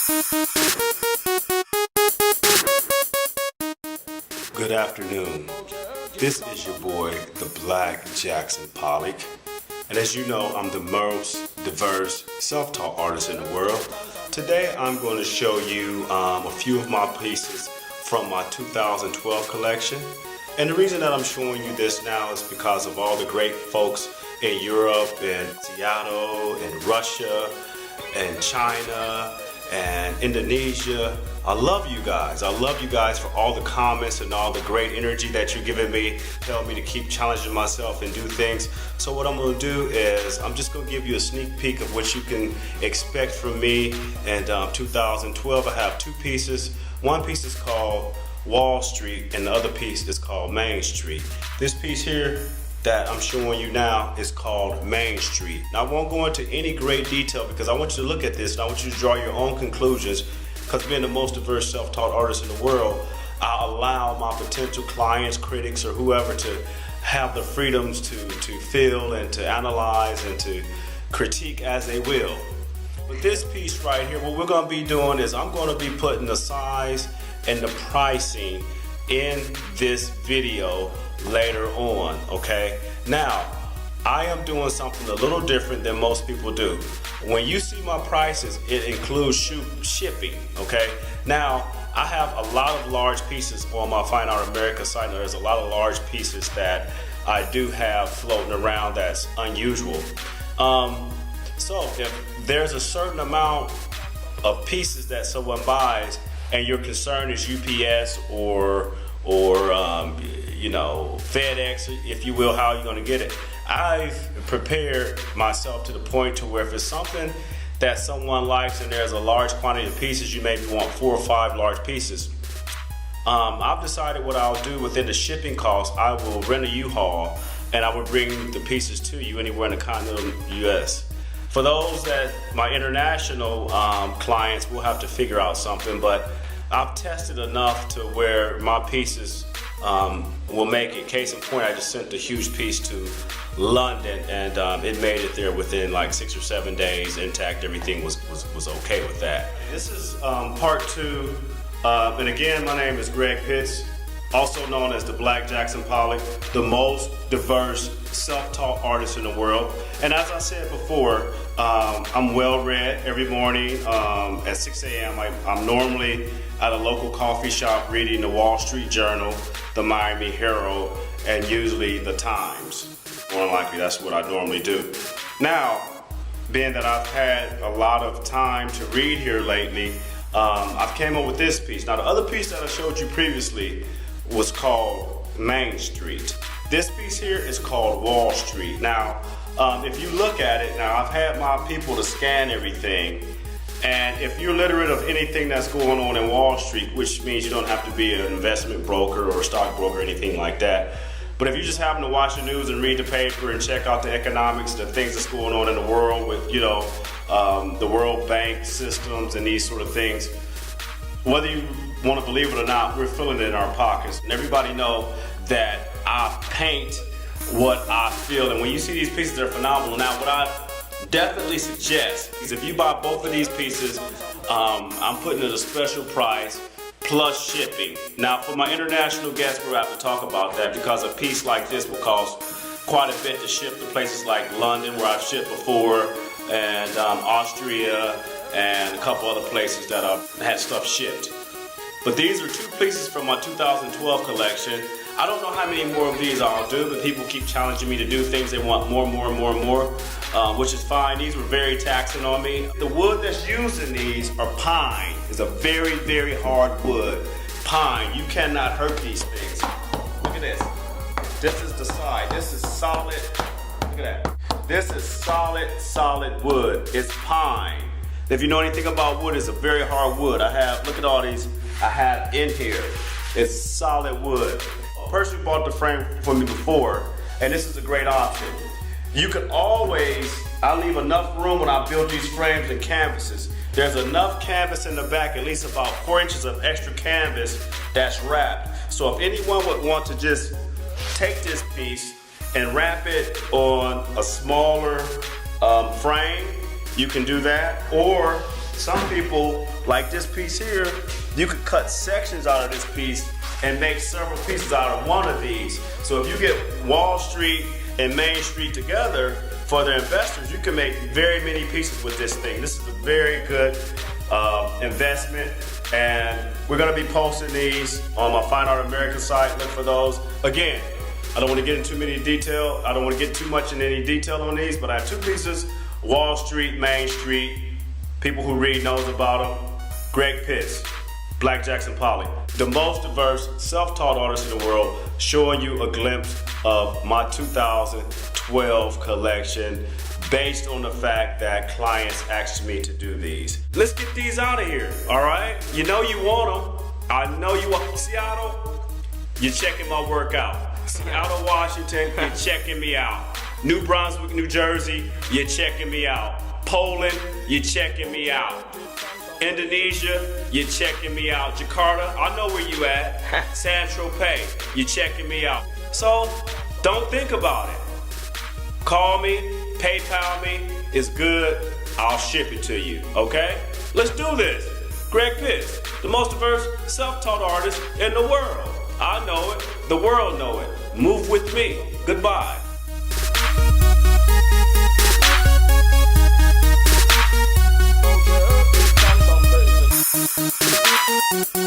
Good afternoon. This is your boy, the Black Jackson Pollock. And as you know, I'm the most diverse self-taught artist in the world. Today, I'm going to show you a few of my pieces from my 2012 collection. And the reason that I'm showing you this now is because of all the great folks in Europe and Seattle and Russia and China and Indonesia. I love you guys. I love you guys for all the comments and all the great energy that you're giving me, telling me to keep challenging myself and do things. So what I'm going to do is I'm just going to give you a sneak peek of what you can expect from me in 2012. I have two pieces. One piece is called Wallstreet and the other piece is called Mainstreet. This piece here that I'm showing you now is called Mainstreet. Now I won't go into any great detail because I want you to look at this and I want you to draw your own conclusions, because being the most diverse self-taught artist in the world, I allow my potential clients, critics, or whoever to have the freedoms to feel and to analyze and to critique as they will. But this piece right here, what we're going to be doing is I'm going to be putting the size and the pricing in this video later on, okay? Now, I am doing something a little different than most people do. When you see my prices, it includes shipping, okay? Now, I have a lot of large pieces on my Fine Art America site. There's a lot of large pieces that I do have floating around that's unusual. So if there's a certain amount of pieces that someone buys and your concern is UPS or you know, FedEx, if you will, how are you going to get it? I've prepared myself to the point to where if it's something that someone likes and there's a large quantity of pieces, you maybe want 4 or 5 large pieces. I've decided what I'll do within the shipping cost. I will rent a U-Haul and I will bring the pieces to you anywhere in the continental US. For those that my international clients, will have to figure out something, but I've tested enough to where my pieces will make it. Case in point, I just sent a huge piece to London and it made it there within like 6 or 7 days intact. Everything was okay with that. This is part 2, and again, my name is Greg Pitts, also known as the Black Jackson Pollock, the most diverse self-taught artist in the world. And as I said before, I'm well read every morning at 6 a.m. I'm normally at a local coffee shop reading the Wall Street Journal, the Miami Herald, and usually the Times. More than likely, that's what I normally do. Now, being that I've had a lot of time to read here lately, I've came up with this piece. Now, the other piece that I showed you previously was called Mainstreet. This piece here is called Wallstreet. Now, if you look at it, now I've had my people to scan everything, and if you're literate of anything that's going on in Wall Street, which means you don't have to be an investment broker or a stockbroker or anything like that, but if you just happen to watch the news and read the paper and check out the economics, the things that's going on in the world with, you know, the World Bank systems and these sort of things, whether you want to believe it or not, we're feeling it in our pockets. And everybody know that I paint what I feel. And when you see these pieces, they're phenomenal. Now, what I definitely suggest is if you buy both of these pieces, I'm putting it at a special price plus shipping. Now, for my international guests, we'll have to talk about that because a piece like this will cost quite a bit to ship to places like London, where I've shipped before, and Austria, and a couple other places that I've had stuff shipped. But these are 2 pieces from my 2012 collection. I don't know how many more of these I'll do, but people keep challenging me to do things. They want more, which is fine. These were very taxing on me. The wood that's used in these are pine. It's a very, very hard wood. Pine. You cannot hurt these things. Look at this. This is the side. This is solid. Look at that. This is solid wood. It's pine. If you know anything about wood, it's a very hard wood. Look at all these I have in here. It's solid wood. A person bought the frame for me before, and this is a great option. You can always, I leave enough room when I build these frames and canvases. There's enough canvas in the back, at least about 4 inches of extra canvas that's wrapped. So if anyone would want to just take this piece and wrap it on a smaller frame, you can do that. Or some people, like this piece here, you could cut sections out of this piece and make several pieces out of one of these. So if you get Wall Street and Main Street together for their investors, you can make very many pieces with this thing. This is a very good investment, and we're gonna be posting these on my Fine Art America site. Look for those. Again, I don't want to get into too many detail. I don't want to get too much in any detail on these, but I have two pieces: Wallstreet Mainstreet. People who read knows about them. Greg Pitts, Black Jackson Pollock, the most diverse self-taught artist in the world, showing you a glimpse of my 2012 collection based on the fact that clients asked me to do these. Let's get these out of here, all right? You know you want them. I know you want Seattle. You're checking my work out. Seattle, Washington, you're checking me out. New Brunswick, New Jersey, you're checking me out. Poland, you're checking me out. Indonesia, you're checking me out. Jakarta, I know where you at. San Tropez, you're checking me out. So, don't think about it. Call me, PayPal me, it's good, I'll ship it to you, okay? Let's do this. Greg Pitts, the most diverse self-taught artist in the world. I know it, the world know it. Move with me, goodbye. Thank you.